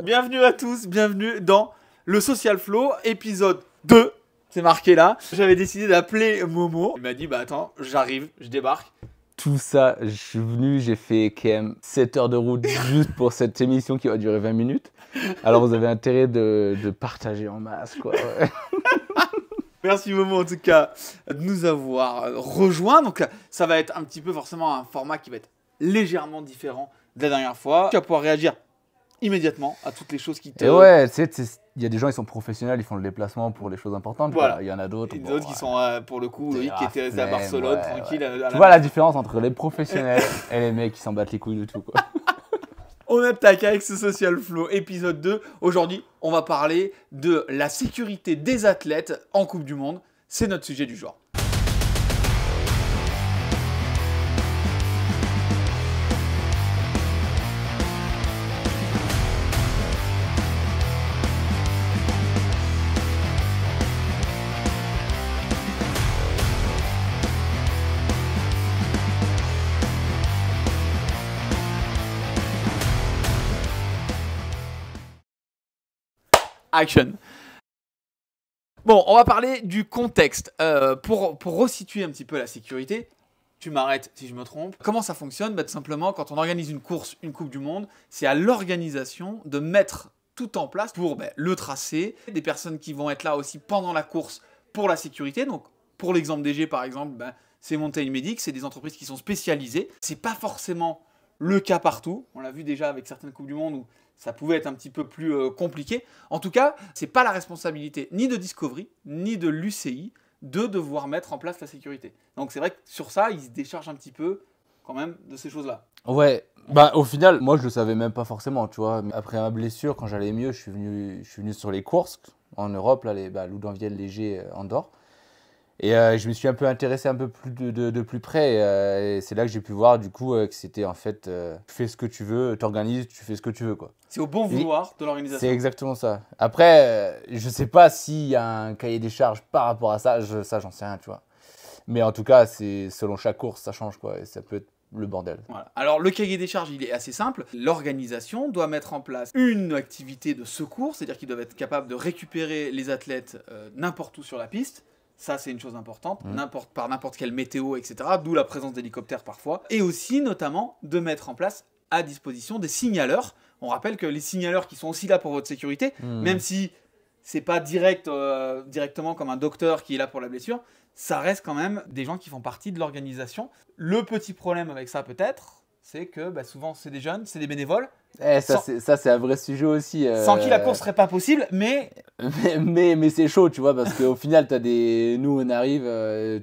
Bienvenue à tous, bienvenue dans le Social Flow, épisode 2. C'est marqué là. J'avais décidé d'appeler Momo. Il m'a dit, bah attends, j'arrive, je débarque. Tout ça, je suis venu, j'ai fait quand même 7 heures de route juste pour cette émission qui va durer 20 minutes. Alors vous avez intérêt de partager en masse, quoi. Ouais. Merci Momo en tout cas de nous avoir rejoints. Donc ça va être un petit peu forcément un format qui va être légèrement différent de la dernière fois. Tu vas pouvoir réagir immédiatement à toutes les choses qui te... Et ouais, tu sais, il y a des gens, ils sont professionnels, ils font le déplacement pour les choses importantes. Voilà. Il y en a d'autres. Et d'autres qui sont, pour le coup, qui étaient à Barcelone, tranquille. Ouais. Tu vois la différence entre les professionnels et les mecs qui s'en battent les couilles de tout, quoi. On attaque avec ce Social Flow, épisode 2. Aujourd'hui, on va parler de la sécurité des athlètes en Coupe du Monde. C'est notre sujet du jour. Action. Bon, on va parler du contexte. Pour resituer un petit peu la sécurité, tu m'arrêtes si je me trompe. Comment ça fonctionne? Tout simplement, quand on organise une course, une Coupe du Monde, c'est à l'organisation de mettre tout en place pour le tracé. Des personnes qui vont être là aussi pendant la course pour la sécurité. Donc, pour l'exemple DG, par exemple, c'est Mountain Medic, c'est des entreprises qui sont spécialisées. C'est pas forcément le cas partout. On l'a vu déjà avec certaines Coupes du Monde où ça pouvait être un petit peu plus compliqué. En tout cas, c'est pas la responsabilité ni de Discovery, ni de l'UCI de devoir mettre en place la sécurité. Donc c'est vrai que sur ça, ils se déchargent un petit peu quand même de ces choses-là. Ouais, au final, moi je le savais même pas forcément, tu vois. Après ma blessure, quand j'allais mieux, je suis venu sur les courses en Europe, là, Loudanvielle, Léger, Andorre. Et je me suis un peu intéressé un peu plus de plus près. Et c'est là que j'ai pu voir du coup que c'était en fait, tu fais ce que tu veux, t'organises, tu fais ce que tu veux, quoi. C'est au bon vouloir de l'organisation. C'est exactement ça. Après, je sais pas s'il y a un cahier des charges par rapport à ça, j'en sais rien, tu vois. Mais en tout cas, c'est selon chaque course, ça change, quoi. Et ça peut être le bordel. Voilà. Alors le cahier des charges, il est assez simple. L'organisation doit mettre en place une activité de secours, c'est-à-dire qu'ils doivent être capables de récupérer les athlètes n'importe où sur la piste. Ça, c'est une chose importante, par n'importe quelle météo, etc. D'où la présence d'hélicoptères parfois. Et aussi, notamment, de mettre en place à disposition des signaleurs. On rappelle que les signaleurs qui sont aussi là pour votre sécurité, même si c'est pas directement comme un docteur qui est là pour la blessure, ça reste quand même des gens qui font partie de l'organisation. Le petit problème avec ça, peut-être, c'est que souvent, c'est des jeunes, c'est des bénévoles. Ça, c'est un vrai sujet aussi. Sans qui la course serait pas possible, mais c'est chaud, tu vois, parce qu'au final, nous, on arrive,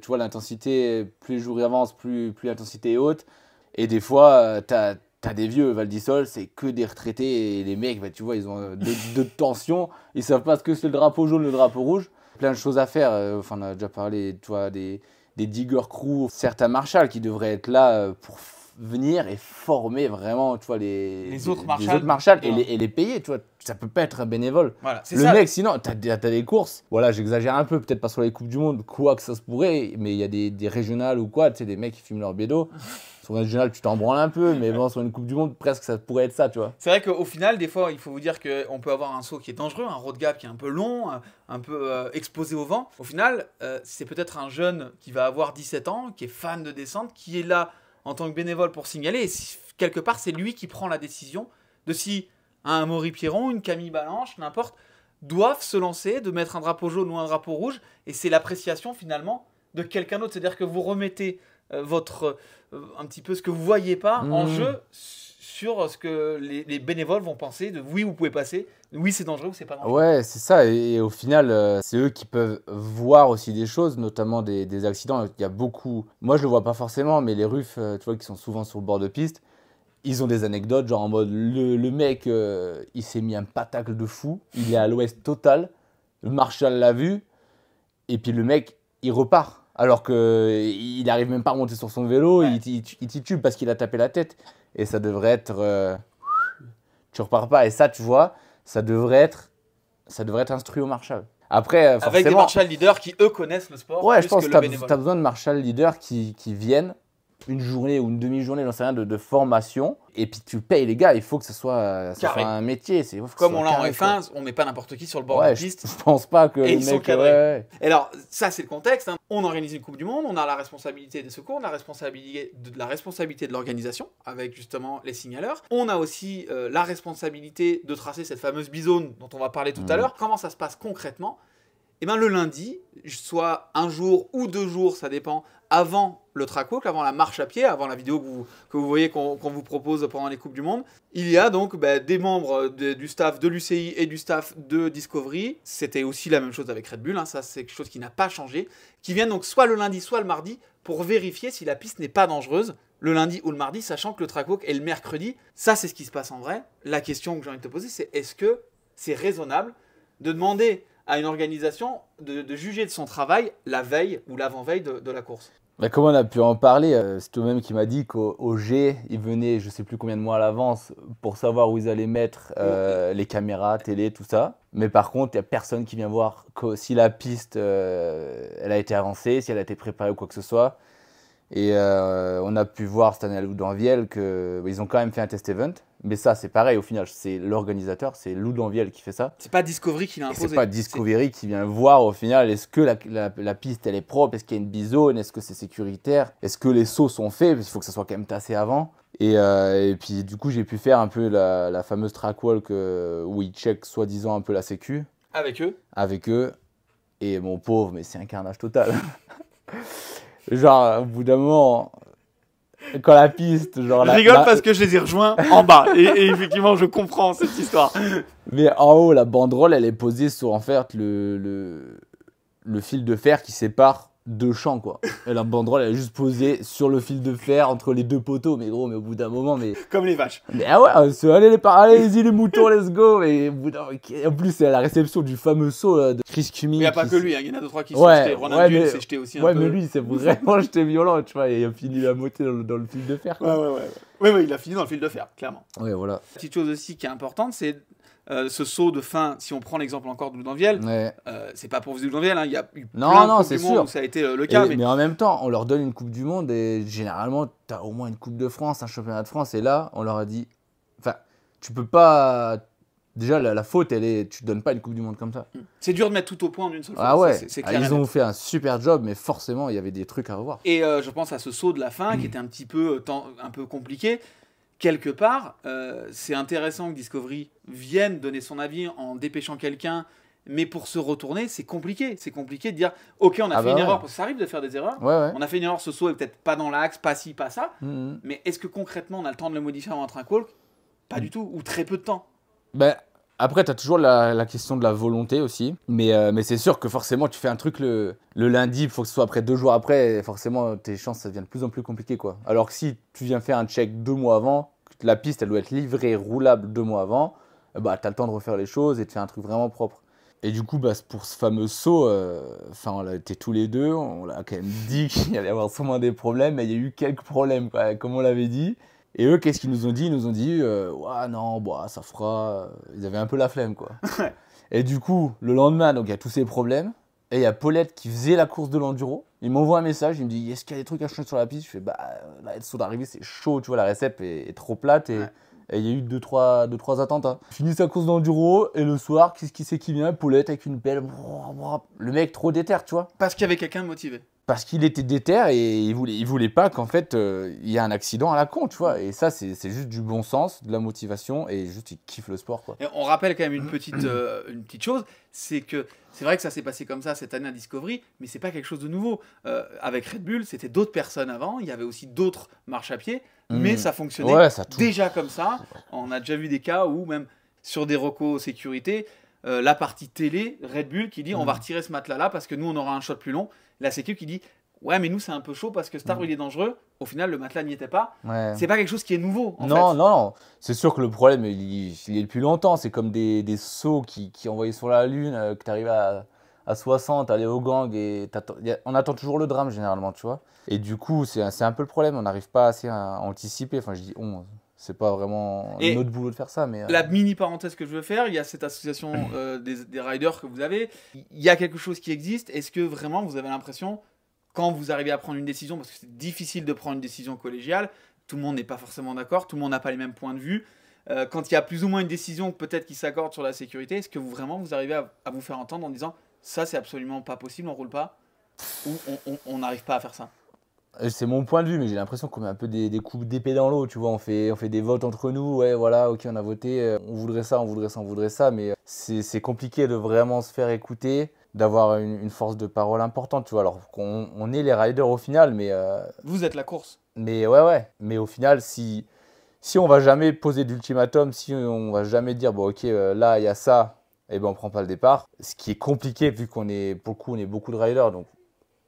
tu vois, l'intensité, plus les jours avancent, plus l'intensité est haute. Et des fois, t'as des vieux, Val d'Isole, c'est que des retraités. Et les mecs, tu vois, ils ont de tension. Ils savent pas ce que c'est le drapeau jaune, le drapeau rouge. Plein de choses à faire. On a déjà parlé, tu vois, des digger crew, certains marshals qui devraient être là pour venir et former vraiment, tu vois, les autres marshals et les payer, tu vois. Ça peut pas être un bénévole. Voilà, mec, sinon, t'as des courses. Voilà, j'exagère un peu, peut-être pas sur les Coupes du Monde, quoi que ça se pourrait, mais il y a des régionales ou quoi, tu sais, des mecs qui fument leur bédo. Sur un régional, tu t'en branles un peu, mais bon, sur une Coupe du Monde, presque, ça pourrait être ça, tu vois. C'est vrai qu'au final, des fois, il faut vous dire qu'on peut avoir un saut qui est dangereux, un road gap qui est un peu long, un peu exposé au vent. Au final, c'est peut-être un jeune qui va avoir 17 ans, qui est fan de descente, qui est là en tant que bénévole pour signaler. Et quelque part, c'est lui qui prend la décision de si un Maury Pierron, une Camille Balanche, n'importe, doivent se lancer, de mettre un drapeau jaune ou un drapeau rouge. Et c'est l'appréciation finalement de quelqu'un d'autre. C'est-à-dire que vous remettez un petit peu ce que vous voyez pas en jeu sur ce que les bénévoles vont penser de oui, vous pouvez passer, oui, c'est dangereux ou c'est pas dangereux. Ouais, c'est ça. Et au final, c'est eux qui peuvent voir aussi des choses, notamment des accidents. Il y a beaucoup. Moi, je le vois pas forcément, mais les RUF, tu vois, qui sont souvent sur le bord de piste, ils ont des anecdotes, genre en mode le mec, il s'est mis un patacle de fou, il est à l'ouest total, le marshal l'a vu, et puis le mec, il repart. Alors qu'il n'arrive même pas à monter sur son vélo, ouais. il titube parce qu'il a tapé la tête. Et ça devrait être... tu repars pas. Et ça, tu vois, ça devrait être instruit au marshal. Après, forcément... Avec des marshal leaders qui, eux, connaissent le sport. Ouais, je pense que tu as besoin de marshal leaders qui viennent une journée ou une demi-journée, j'en sais rien, de formation. Et puis tu payes les gars, il faut que ça soit un métier. Comme on l'a en F1, on met pas n'importe qui sur le bord de la piste. Je pense pas que et les ils sont mecs. cadrés. Et alors, ça c'est le contexte. Hein. On organise une Coupe du Monde, on a la responsabilité des secours, on a la responsabilité de l'organisation, avec justement les signaleurs. On a aussi la responsabilité de tracer cette fameuse bizone dont on va parler tout à l'heure. Comment ça se passe concrètement? Eh bien, le lundi, soit un jour ou 2 jours, ça dépend, avant le track walk, avant la marche à pied, avant la vidéo que vous voyez qu'on vous propose pendant les Coupes du Monde, il y a donc des membres du staff de l'UCI et du staff de Discovery. C'était aussi la même chose avec Red Bull, hein, ça c'est quelque chose qui n'a pas changé, qui viennent donc soit le lundi, soit le mardi pour vérifier si la piste n'est pas dangereuse, le lundi ou le mardi, sachant que le track walk est le mercredi. Ça, c'est ce qui se passe en vrai. La question que j'ai envie de te poser, c'est est-ce que c'est raisonnable de demander à une organisation de juger de son travail la veille ou l'avant-veille de la course? Bah, comme on a pu en parler, c'est toi-même qui m'a dit qu'au G, ils venaient je sais plus combien de mois à l'avance pour savoir où ils allaient mettre les caméras, télé, tout ça. Mais par contre, il n'y a personne qui vient voir si la piste elle a été avancée, si elle a été préparée ou quoi que ce soit. Et on a pu voir cette année à Loudanviel qu'ils ont quand même fait un test event. Mais ça, c'est pareil, au final, c'est l'organisateur, c'est Loudanviel qui fait ça. C'est pas Discovery qui l'a imposé. C'est pas Discovery qui vient voir, au final, est-ce que la piste, elle est propre, est-ce qu'il y a une bizone, est-ce que c'est sécuritaire, est-ce que les sauts sont faits, parce qu'il faut que ça soit quand même tassé avant. Et puis, du coup, j'ai pu faire un peu la fameuse track walk où ils checkent soi-disant un peu la sécu. Avec eux. Avec eux. Et mon pauvre, mais c'est un carnage total. Genre, au bout d'un moment, quand la piste, genre... Je rigole parce que je les ai rejoints en bas. Et effectivement, je comprends cette histoire. Mais en haut, la banderole, elle est posée sur, en fait, le fil de fer qui sépare 2 champs, quoi. Et la banderole, elle est juste posée sur le fil de fer entre les 2 poteaux. Mais gros, mais au bout d'un moment, mais... Comme les vaches. Mais ah ouais, allez-y les moutons, let's go. Et au bout en plus, c'est à la réception du fameux saut de Chris Cumi. Il n'y a pas que lui, hein. Il y en a 2-3 qui se sont jetés. Ronan Dunes s'est jeté aussi un peu. Ouais, mais lui, c'est vraiment jeté violent, tu vois. Et il a fini la moitié dans le fil de fer, quoi. Ouais, il a fini dans le fil de fer, clairement. Ouais, voilà. Petite chose aussi qui est importante, c'est ce saut de fin. Si on prend l'exemple encore de Loudanviel, c'est pas pour viser Loudanviel, hein. Il y a eu plein de Coupes du Monde où ça a été le cas. Mais en même temps, on leur donne une Coupe du Monde et généralement, tu as au moins une Coupe de France, un championnat de France. Et là, on leur a dit, enfin, tu peux pas. Déjà, la faute, elle est, tu donnes pas une Coupe du Monde comme ça. C'est dur de mettre tout au point d'une seule fois. Ah ouais, c'est clair. Ils ont fait un super job, mais forcément, il y avait des trucs à revoir. Et je pense à ce saut de la fin qui était un petit peu compliqué. Quelque part, c'est intéressant que Discovery vienne donner son avis en dépêchant quelqu'un, mais pour se retourner, c'est compliqué. C'est compliqué de dire, ok, on a fait une erreur, parce que ça arrive de faire des erreurs. On a fait une erreur, ce saut est peut-être pas dans l'axe, pas ci, pas ça. Mais est-ce que concrètement, on a le temps de le modifier avant un track walk? Pas du tout, ou très peu de temps. Ben, après, tu as toujours la question de la volonté aussi. Mais c'est sûr que forcément, tu fais un truc le lundi, il faut que ce soit après 2 jours après. Et forcément, tes chances, ça devient de plus en plus compliqué, quoi. Alors que si tu viens faire un check 2 mois avant, la piste, elle doit être livrée, roulable 2 mois avant, bah, tu as le temps de refaire les choses et de faire un truc vraiment propre. Et du coup, bah, pour ce fameux saut, on a été tous les deux, on l'a quand même dit qu'il allait y avoir sûrement des problèmes, mais il y a eu quelques problèmes, quoi, comme on l'avait dit. Et eux, qu'est-ce qu'ils nous ont dit? Ils nous ont dit, ouais, non, bah, ça fera. Ils avaient un peu la flemme, quoi. Et du coup, le lendemain, donc il y a tous ces problèmes. Et il y a Paulette qui faisait la course de l'enduro. Il m'envoie un message, il me dit, est-ce qu'il y a des trucs à changer sur la piste? Je fais, bah, là, le saut d'arrivée, c'est chaud, tu vois, la récep est trop plate. Et il y a eu 2-3 attentats. Fini sa course d'enduro, et le soir, qui c'est qui vient? Paulette avec une pelle. Le mec trop déter, tu vois. Parce qu'il y avait quelqu'un de motivé. Parce qu'il était déter et il voulait pas qu'en fait il y ait un accident à la con, tu vois. Et ça, c'est juste du bon sens, de la motivation et juste il kiffe le sport, quoi. Et on rappelle quand même une petite chose, c'est que c'est vrai que ça s'est passé comme ça cette année à Discovery, mais c'est pas quelque chose de nouveau. Avec Red Bull, c'était d'autres personnes avant, il y avait aussi d'autres marches à pied, mais ça fonctionnait déjà comme ça. On a déjà vu des cas où même sur des recos sécurité, la partie télé, Red Bull qui dit on va retirer ce matelas-là parce que nous on aura un shot plus long. La sécu qui dit ouais mais nous c'est un peu chaud parce que cet arbre il est dangereux. Au final le matelas n'y était pas. C'est pas quelque chose qui est nouveau en fait. Non, c'est sûr que le problème il est depuis longtemps. C'est comme des sauts qui envoyaient sur la lune, que tu arrives à 60, aller au gang et on attend toujours le drame généralement, tu vois. Et du coup c'est un peu le problème, on n'arrive pas assez à anticiper. Enfin je dis c'est pas vraiment notre boulot de faire ça. Mais la mini parenthèse que je veux faire, il y a cette association des riders que vous avez. Il y a quelque chose qui existe. Est-ce que vraiment vous avez l'impression quand vous arrivez à prendre une décision, parce que c'est difficile de prendre une décision collégiale, tout le monde n'est pas forcément d'accord, tout le monde n'a pas les mêmes points de vue. Quand il y a plus ou moins une décision peut-être qui s'accorde sur la sécurité, est-ce que vous arrivez à vous faire entendre en disant ça c'est absolument pas possible, on roule pas, ou on n'arrive pas à faire ça? C'est mon point de vue, mais j'ai l'impression qu'on met un peu des coups d'épée dans l'eau, tu vois. On fait des votes entre nous, ouais, voilà, ok, on a voté, on voudrait ça, on voudrait ça, on voudrait ça, mais c'est compliqué de vraiment se faire écouter, d'avoir une force de parole importante, tu vois. Alors qu'on est les riders au final, Vous êtes la course. mais ouais. Mais au final, si on va jamais poser d'ultimatum, si on va jamais dire, bon, ok, là, il y a ça, et ben on prend pas le départ, ce qui est compliqué vu qu'on est, pour le coup, on est beaucoup de riders, donc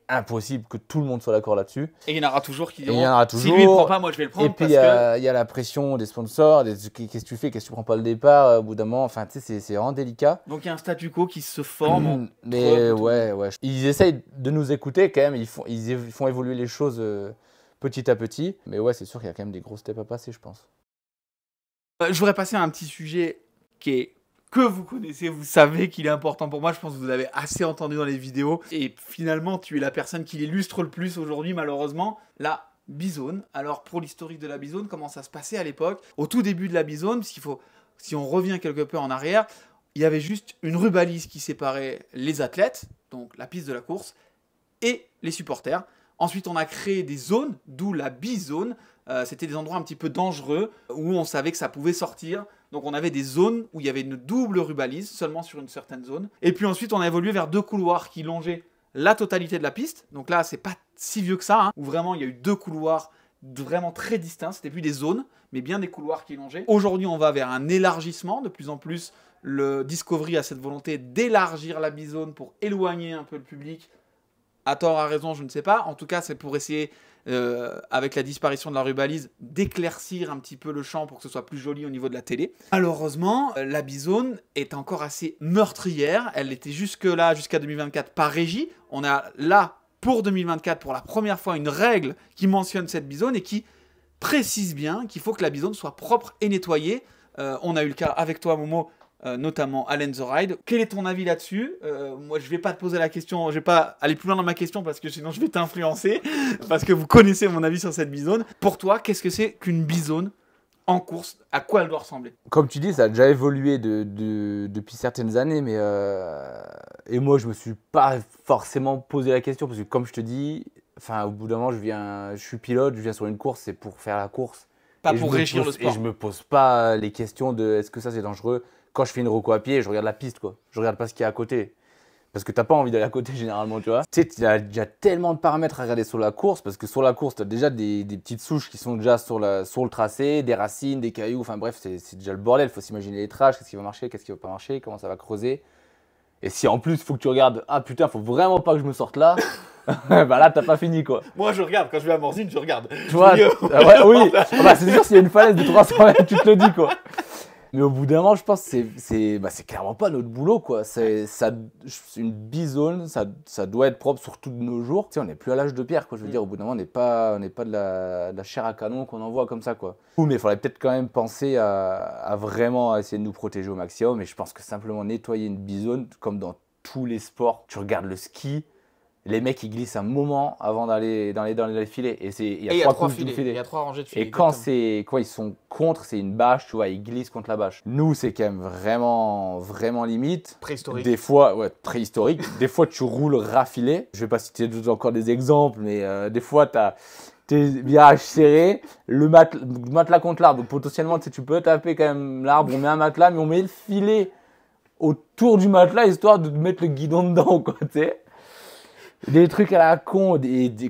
impossible que tout le monde soit d'accord là-dessus. Et il y en aura toujours qui diront, Et il y en aura si lui il prend pas, moi je vais le prendre. Et puis parce que... il y a la pression des sponsors, qu'est-ce que tu fais, qu'est-ce que tu prends pas le départ, au bout d'un moment, enfin tu sais, c'est vraiment délicat. Donc il y a un statu quo qui se forme. Mais ouais, ils essayent de nous écouter quand même, ils font évoluer les choses petit à petit. Mais ouais, c'est sûr qu'il y a quand même des gros steps à passer, je pense. Je voudrais passer à un petit sujet que vous connaissez, vous savez qu'il est important pour moi, je pense que vous l'avez assez entendu dans les vidéos, et finalement tu es la personne qui l'illustre le plus aujourd'hui malheureusement, la bizone. Alors pour l'historique de la bizone, comment ça se passait à l'époque? Au tout début de la bizone, parce qu'il faut, si on revient quelque peu en arrière, il y avait juste une rubalise qui séparait les athlètes, donc la piste de la course, et les supporters. Ensuite on a créé des zones, d'où la bizone. C'était des endroits un petit peu dangereux, où on savait que ça pouvait sortir. Donc on avait des zones où il y avait une double rubalise, seulement sur une certaine zone. Et puis ensuite on a évolué vers 2 couloirs qui longeaient la totalité de la piste. Donc là c'est pas si vieux que ça, hein, où vraiment il y a eu 2 couloirs vraiment très distincts. C'était plus des zones, mais bien des couloirs qui longeaient. Aujourd'hui on va vers un élargissement. De plus en plus le Discovery a cette volonté d'élargir la bizone pour éloigner un peu le public. À tort, à raison, je ne sais pas. En tout cas c'est pour essayer... avec la disparition de la rubalise, d'éclaircir un petit peu le champ pour que ce soit plus joli au niveau de la télé. Malheureusement, la bizone est encore assez meurtrière. Elle était jusque-là, jusqu'à 2024, par régie. On a là, pour 2024, pour la première fois, une règle qui mentionne cette bizone et qui précise bien qu'il faut que la bizone soit propre et nettoyée. On a eu le cas avec toi, Momo, notamment Allen the Ride. Quel est ton avis là-dessus? Moi, je vais pas te poser la question, je vais pas aller plus loin dans ma question parce que sinon je vais t'influencer, parce que vous connaissez mon avis sur cette bizone. Pour toi, qu'est-ce que c'est qu'une bizone en course? À quoi elle doit ressembler? Comme tu dis, ça a déjà évolué depuis certaines années, mais et moi je me suis pas forcément posé la question parce que comme je te dis, enfin au bout d'un moment je suis pilote, je viens sur une course, c'est pour faire la course. Pas pour régir le sport. Et je me pose pas les questions de est-ce que ça c'est dangereux. Quand je fais une reco à pied, je regarde la piste, quoi. Je regarde pas ce qu'il y a à côté. Parce que t'as pas envie d'aller à côté généralement, tu vois. Tu sais, il y a déjà tellement de paramètres à regarder sur la course, parce que sur la course, tu as déjà des petites souches qui sont déjà sur le tracé, des racines, des cailloux, enfin bref, c'est déjà le bordel. Il faut s'imaginer les traces, qu'est-ce qui va marcher, qu'est-ce qui va pas marcher, comment ça va creuser. Et si en plus, il faut que tu regardes, ah putain, faut vraiment pas que je me sorte là, bah là, t'as pas fini, quoi. Moi, je regarde, quand je vais à Morzine, je regarde. Tu vois, ouais, oui, bah, c'est sûr, s'il y a une falaise de 300 mètres, tu te le dis, quoi. Mais au bout d'un moment, je pense que c'est clairement pas notre boulot, quoi. Une bizone, ça doit être propre, surtout de nos jours. Tu sais, on n'est plus à l'âge de pierre, quoi. Je veux dire, au bout d'un moment, on n'est pas de la chair à canon qu'on envoie comme ça, quoi. Mais il faudrait peut-être quand même penser à vraiment essayer de nous protéger au maximum. Et je pense que simplement nettoyer une bizone, comme dans tous les sports, tu regardes le ski, les mecs ils glissent un moment avant d'aller dans les filets. Et il y a 3 filets. Il y a 3 rangées de filets. Et quand ils sont contre, c'est une bâche, tu vois, ils glissent contre la bâche. Nous, c'est quand même vraiment, vraiment limite. Préhistorique. Des fois, ouais, préhistorique. Des fois, tu roules rafilé. Je vais pas citer encore des exemples, mais des fois, t'as tes virages serrés, le matelas contre l'arbre. Donc potentiellement, tu peux taper quand même l'arbre, on met un matelas, mais on met le filet autour du matelas, histoire de mettre le guidon dedans, quoi, tu sais. Des trucs à la con,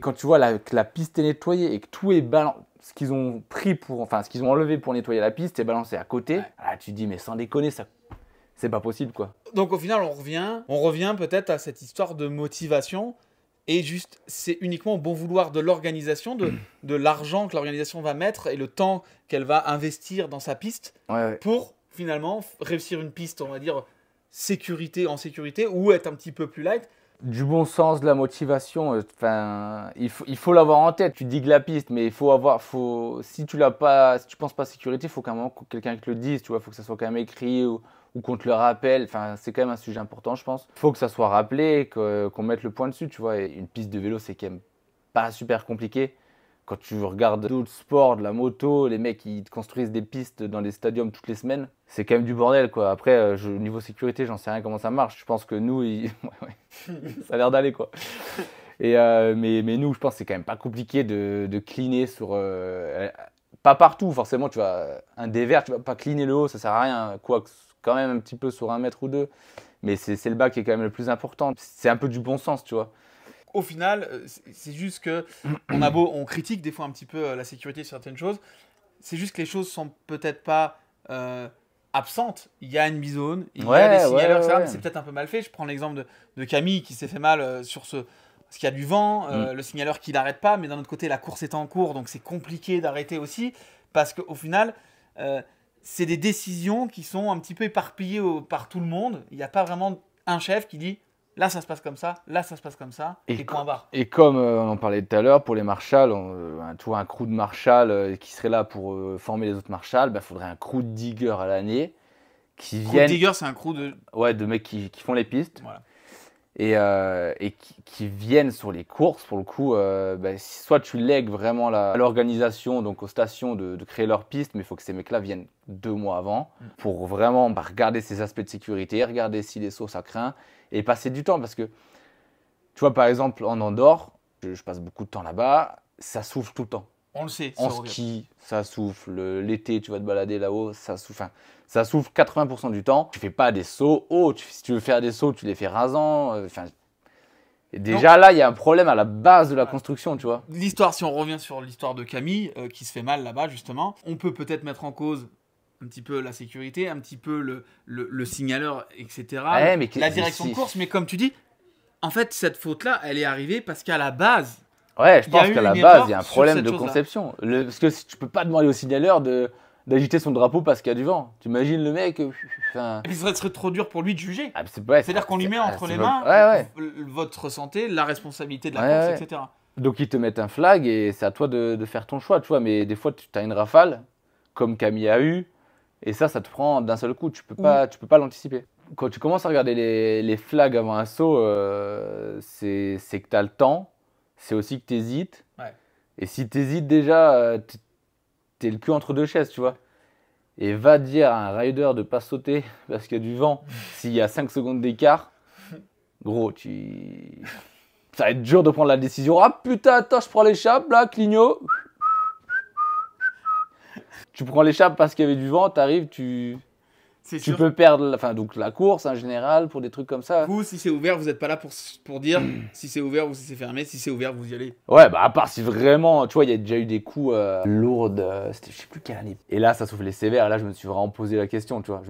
quand tu vois que la piste est nettoyée et que tout est balancé, ce qu'ils ont enlevé pour nettoyer la piste est balancé à côté. Ouais. Ah, tu te dis, mais sans déconner, ça, c'est pas possible, quoi. Donc au final, on revient peut-être à cette histoire de motivation et juste, c'est uniquement au bon vouloir de l'organisation, de l'argent que l'organisation va mettre et le temps qu'elle va investir dans sa piste pour finalement réussir une piste, on va dire, en sécurité ou être un petit peu plus light. Du bon sens, de la motivation, il faut l'avoir en tête. Tu digues la piste, mais si tu penses pas à sécurité, il faut qu'à un moment quelqu'un te le dise, tu vois, il faut que ça soit quand même écrit ou ou qu'on te le rappelle. Enfin, c'est quand même un sujet important, je pense. Il faut que ça soit rappelé, qu'on mette le point dessus, tu vois. Et une piste de vélo, c'est quand même pas super compliqué. Quand tu regardes d'autres sports, de la moto, les mecs ils te construisent des pistes dans les stadiums toutes les semaines, c'est quand même du bordel quoi. Après, niveau sécurité, j'en sais rien comment ça marche. Je pense que nous, ça a l'air d'aller quoi. Et, mais nous, je pense que c'est quand même pas compliqué de cleaner sur. Pas partout, forcément, tu vois. Un dévers, tu vas pas cleaner le haut, ça sert à rien. Quoique, quand même un petit peu sur 1 mètre ou 2. Mais c'est le bas qui est quand même le plus important. C'est un peu du bon sens, tu vois. Au final, c'est juste que on critique des fois un petit peu la sécurité sur certaines choses. C'est juste que les choses sont peut-être pas absentes. Il y a une bizone, il y a des signaleurs, etc. Mais c'est peut-être un peu mal fait. Je prends l'exemple de Camille qui s'est fait mal sur parce qu'il y a du vent, le signaleur qui n'arrête pas, mais d'un autre côté, la course est en cours, donc c'est compliqué d'arrêter aussi, parce qu'au final, c'est des décisions qui sont un petit peu éparpillées par tout le monde. Il n'y a pas vraiment un chef qui dit là ça se passe comme ça, là ça se passe comme ça, et point barre. Et comme on en parlait tout à l'heure, pour les marshals, un crew de marshals qui serait là pour former les autres marshals, faudrait un crew de diggers à l'année qui viennent. Crew de diggers, c'est un crew de. Ouais, de mecs qui font les pistes. Voilà. Et qui viennent sur les courses, pour le coup, soit tu lègues vraiment à l'organisation, donc aux stations, de créer leur piste, mais il faut que ces mecs-là viennent 2 mois avant pour vraiment regarder ces aspects de sécurité, regarder si les sauts ça craint, et passer du temps. Parce que, tu vois, par exemple, en Andorre, je passe beaucoup de temps là-bas, ça souffle tout le temps. On le sait. En ski, ça souffle. L'été, tu vas te balader là-haut, ça souffle. Enfin, ça souffle 80% du temps. Tu fais pas des sauts hauts. Si tu veux faire des sauts, tu les fais rasants. Et déjà là, il y a un problème à la base de la construction, tu vois. L'histoire, si on revient sur l'histoire de Camille, qui se fait mal là-bas, justement, on peut peut-être mettre en cause un petit peu la sécurité, un petit peu le signaleur, etc. Ouais, la direction de course. Mais comme tu dis, en fait, cette faute-là, elle est arrivée parce qu'à la base, ouais, je pense qu'à la base, il y a un problème de conception. Parce que tu peux pas demander au signaleur d'agiter son drapeau parce qu'il y a du vent. Tu imagines le mec. Et puis ça serait trop dur pour lui de juger. Ah, c'est-à-dire qu'on lui met entre les mains votre santé, la responsabilité de la course, etc. Donc ils te mettent un flag et c'est à toi de faire ton choix, tu vois. Mais des fois, tu as une rafale, comme Camille a eu, et ça te prend d'un seul coup. Tu peux pas l'anticiper. Quand tu commences à regarder les flags avant un saut, c'est que tu as le temps. C'est aussi que tu hésites. Ouais. Et si tu hésites déjà, t'es le cul entre 2 chaises, tu vois. Et va dire à un rider de pas sauter parce qu'il y a du vent, s'il y a 5 secondes d'écart, gros, ça va être dur de prendre la décision. Ah putain, attends, je prends l'échappe là, clignot. Tu prends l'échappe parce qu'il y avait du vent, t'arrives, tu peux perdre donc la course en général pour des trucs comme ça. Vous, si c'est ouvert, vous n'êtes pas là pour dire si c'est ouvert ou si c'est fermé. Si c'est ouvert, vous y allez. Ouais, à part si vraiment, tu vois, il y a déjà eu des coups lourdes. C'était, je sais plus quelle année. Et là, ça soufflait sévère. Et là, je me suis vraiment posé la question, tu vois.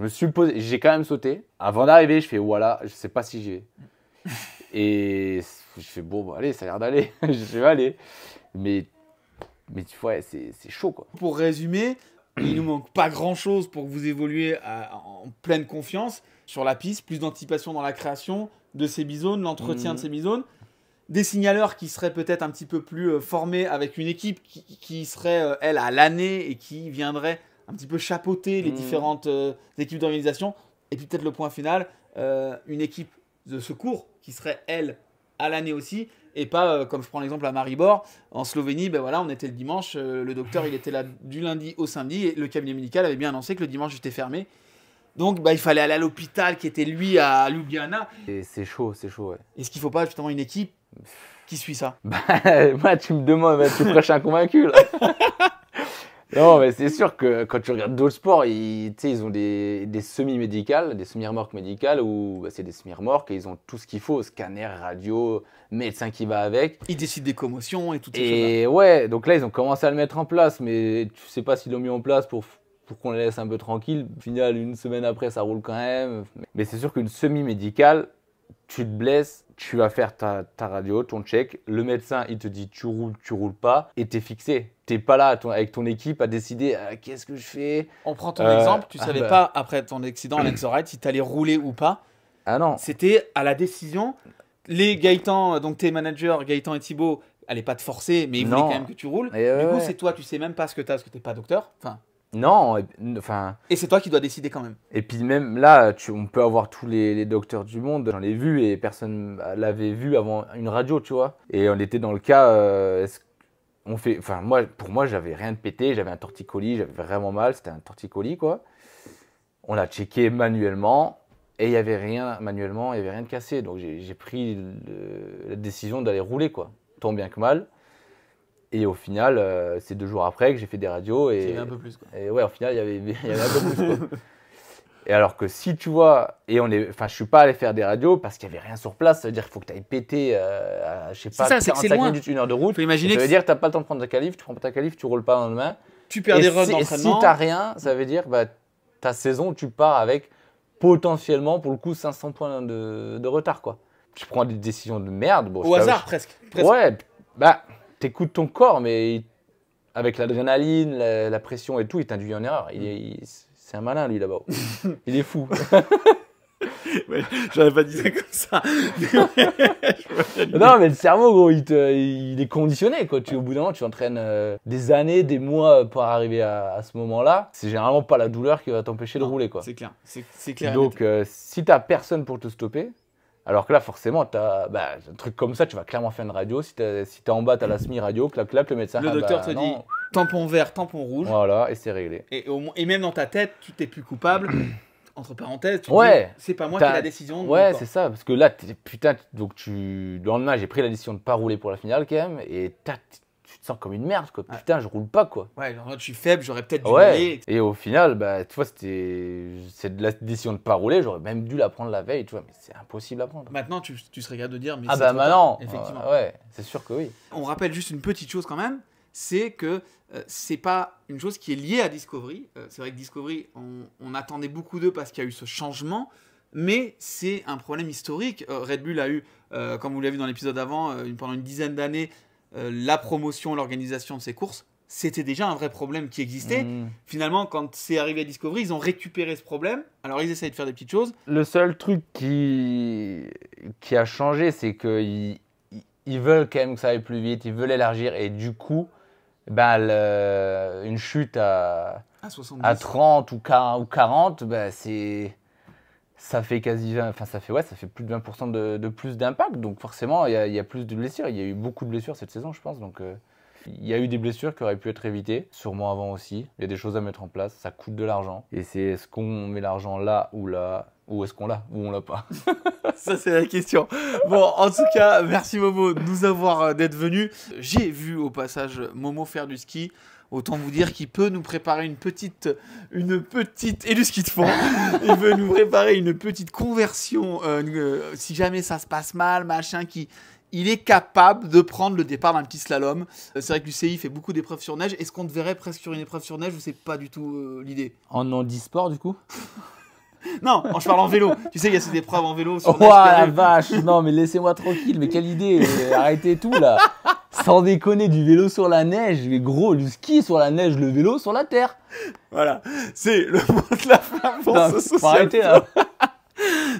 J'ai quand même sauté. Avant d'arriver, je fais voilà, je sais pas si j'ai. Et je fais bon, allez, ça a l'air d'aller. Je vais aller. Mais tu vois, c'est chaud quoi. Pour résumer, il nous manque pas grand-chose pour que vous évoluiez en pleine confiance sur la piste, plus d'anticipation dans la création de ces bizones, l'entretien de ces bizones, des signaleurs qui seraient peut-être un petit peu plus formés avec une équipe qui serait, elle, à l'année et qui viendrait un petit peu chapeauter les différentes équipes d'organisation. Et puis peut-être le point final, une équipe de secours qui serait, elle, à l'année aussi. Et pas, comme je prends l'exemple à Maribor, en Slovénie, on était le dimanche, le docteur il était là du lundi au samedi et le cabinet médical avait bien annoncé que le dimanche était fermé. Donc il fallait aller à l'hôpital qui était lui à Ljubljana. Et c'est chaud, ouais. Est-ce qu'il ne faut pas justement une équipe qui suit ça? Moi tu me demandes, tu prêches un convaincu là. Non, mais c'est sûr que quand tu regardes d'autres sports, ils ont des semi-médicales, des semi-remorques médicales où c'est des semi-remorques et ils ont tout ce qu'il faut, scanner, radio, médecin qui va avec. Ils décident des commotions et toutes ces choses-là. Et ouais, donc là ils ont commencé à le mettre en place, mais tu sais pas s'ils l'ont mis en place pour qu'on les laisse un peu tranquilles. Au final, 1 semaine après, ça roule quand même. Mais c'est sûr qu'une semi-médicale, tu te blesses, tu vas faire ta radio, ton check. Le médecin, il te dit tu roules pas et t'es fixé. T'es pas là avec ton équipe à décider qu'est-ce que je fais. On prend ton exemple, tu savais pas après ton accident à l'Anxorite si t'allais rouler ou pas. Ah non. C'était à la décision. Les Gaëtan, donc tes managers, Gaëtan et Thibaut, allaient pas te forcer, mais ils voulaient quand même que tu roules. Du coup, c'est toi, tu sais même pas ce que t'as parce que t'es pas docteur. Enfin, Non, enfin. Et c'est toi qui dois décider quand même. Et puis même là, on peut avoir tous les docteurs du monde. J'en ai vu et personne l'avait vu avant une radio, tu vois. Et on était dans le cas, pour moi, j'avais rien de pété. J'avais un torticolis, j'avais vraiment mal. C'était un torticolis, quoi. On l'a checké manuellement et il y avait rien manuellement, il y avait rien de cassé. Donc j'ai pris la décision d'aller rouler, quoi. Tant bien que mal. Et au final, c'est 2 jours après que j'ai fait des radios. Il y avait un peu plus, quoi. Et ouais, au final, il y avait un peu plus, quoi. Et alors que si tu vois, je suis pas allé faire des radios parce qu'il y avait rien sur place, ça veut dire qu'il faut que tu ailles péter, je sais pas, 45 minutes, 1 heure de route. Faut imaginer ça veut dire que tu n'as pas le temps de prendre ta qualif, tu prends pas ta qualif, tu roules pas le lendemain. Tu perds des runs d'entraînement. Et si tu n'as rien, ça veut dire ta saison, tu pars avec potentiellement, pour le coup, 500 points de retard, quoi. Tu prends des décisions de merde. Bon, au hasard, presque. Ouais, t'écoutes ton corps, mais avec l'adrénaline, la pression et tout, il t'induit en erreur. C'est un malin, lui, là-bas. Il est fou. Ouais, j'aurais pas dit ça comme ça. Non, mais le cerveau, gros, il est conditionné, quoi. Au bout d'un moment, tu entraînes des années, des mois pour arriver à ce moment-là. C'est généralement pas la douleur qui va t'empêcher de rouler, quoi. C'est clair. C'est clair. Donc, si t'as personne pour te stopper, alors que là, forcément, un truc comme ça, tu vas clairement faire une radio. Si t'es en bas, t'as la semi-radio, clac, le médecin. Le docteur te dit tampon vert, tampon rouge. Voilà, et c'est réglé. Et même dans ta tête, tu t'es plus coupable. Entre parenthèses, tu dis, c'est pas moi qui ai la décision. Ouais, c'est ça. Parce que là, putain, le lendemain, j'ai pris la décision de pas rouler pour la finale quand même. Et tu te sens comme une merde, quoi. Putain, je roule pas, quoi. Ouais, genre, je suis faible, j'aurais peut-être dû rouler. Et au final, tu vois, c'est de la décision de pas rouler. J'aurais même dû la prendre la veille, tu vois. Mais c'est impossible à prendre. Maintenant, tu serais capable de dire, mais maintenant, effectivement. Ouais, c'est sûr que oui. On rappelle juste une petite chose quand même, c'est que c'est pas une chose qui est liée à Discovery. C'est vrai que Discovery, on attendait beaucoup d'eux parce qu'il y a eu ce changement, mais c'est un problème historique. Red Bull a eu, comme vous l'avez vu dans l'épisode avant, pendant une dizaine d'années, la promotion, l'organisation de ces courses. C'était déjà un vrai problème qui existait. Finalement, quand c'est arrivé à Discovery, ils ont récupéré ce problème. Alors, ils essayent de faire des petites choses. Le seul truc qui a changé, c'est qu'ils veulent quand même que ça aille plus vite, ils veulent élargir et du coup, une chute à 30 ou 40, ça fait ça fait plus de 20% de plus d'impact. Donc forcément, il y a plus de blessures. Il y a eu beaucoup de blessures cette saison, je pense. Donc il y a eu des blessures qui auraient pu être évitées, sûrement avant aussi. Il y a des choses à mettre en place, ça coûte de l'argent. Et c'est est-ce qu'on met l'argent là, ou est-ce qu'on l'a, ou on l'a pas. Ça, c'est la question. Bon, en tout cas, merci Momo de nous avoir d'être venu. J'ai vu au passage Momo faire du ski. Autant vous dire qu'il peut nous préparer une petite et du ski de fond. Il veut nous préparer une petite conversion si jamais ça se passe mal, machin, il est capable de prendre le départ d'un petit slalom. C'est vrai que l'UCI fait beaucoup d'épreuves sur neige. Est-ce qu'on te verrait presque sur une épreuve sur neige ou c'est pas du tout l'idée? En handisport, du coup? Non, je parle en vélo. Tu sais, il y a ces épreuves en vélo sur neige. Oh la vache! Non, mais laissez-moi tranquille. Mais quelle idée! Arrêtez tout, là! Sans déconner, du vélo sur la neige. Mais gros, du ski sur la neige, le vélo sur la terre. Voilà, c'est le mot de la fin pour ce social. Faut arrêter, là.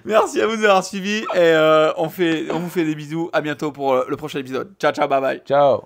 Merci à vous d'avoir suivi et on vous fait des bisous. À bientôt pour le prochain épisode. Ciao, ciao, bye bye. Ciao.